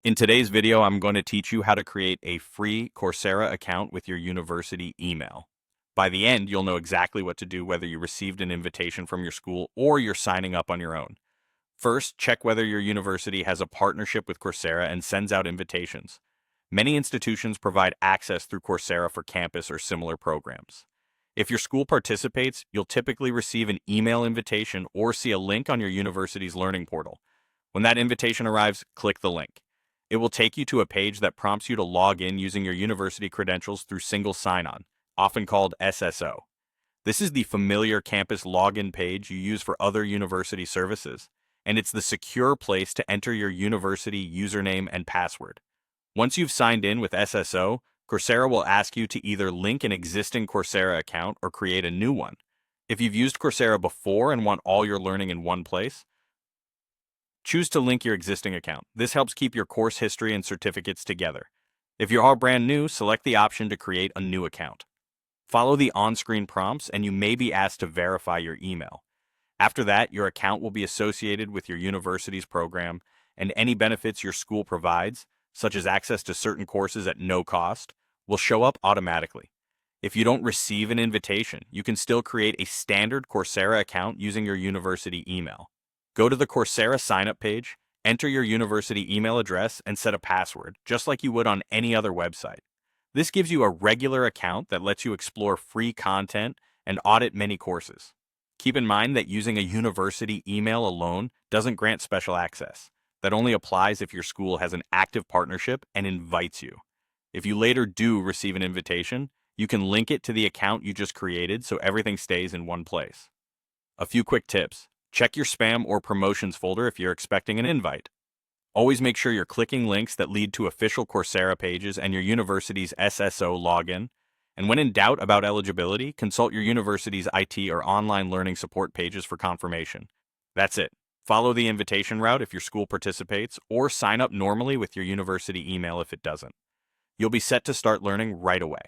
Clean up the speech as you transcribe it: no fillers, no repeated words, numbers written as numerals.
In today's video, I'm going to teach you how to create a free Coursera account with your university email. By the end, you'll know exactly what to do whether you received an invitation from your school or you're signing up on your own. First, check whether your university has a partnership with Coursera and sends out invitations. Many institutions provide access through Coursera for campus or similar programs. If your school participates, you'll typically receive an email invitation or see a link on your university's learning portal. When that invitation arrives, click the link. It will take you to a page that prompts you to log in using your university credentials through single sign-on, often called SSO. This is the familiar campus login page you use for other university services, and it's the secure place to enter your university username and password. Once you've signed in with SSO, Coursera will ask you to either link an existing Coursera account or create a new one. If you've used Coursera before and want all your learning in one place, choose to link your existing account. This helps keep your course history and certificates together. If you are brand new, select the option to create a new account. Follow the on-screen prompts and you may be asked to verify your email. After that, your account will be associated with your university's program, and any benefits your school provides, such as access to certain courses at no cost, will show up automatically. If you don't receive an invitation, you can still create a standard Coursera account using your university email. Go to the Coursera sign-up page, enter your university email address, and set a password, just like you would on any other website. This gives you a regular account that lets you explore free content and audit many courses. Keep in mind that using a university email alone doesn't grant special access. That only applies if your school has an active partnership and invites you. If you later do receive an invitation, you can link it to the account you just created so everything stays in one place. A few quick tips. Check your spam or promotions folder if you're expecting an invite. Always make sure you're clicking links that lead to official Coursera pages and your university's SSO login. And when in doubt about eligibility, consult your university's IT or online learning support pages for confirmation. That's it. Follow the invitation route if your school participates, or sign up normally with your university email if it doesn't. You'll be set to start learning right away.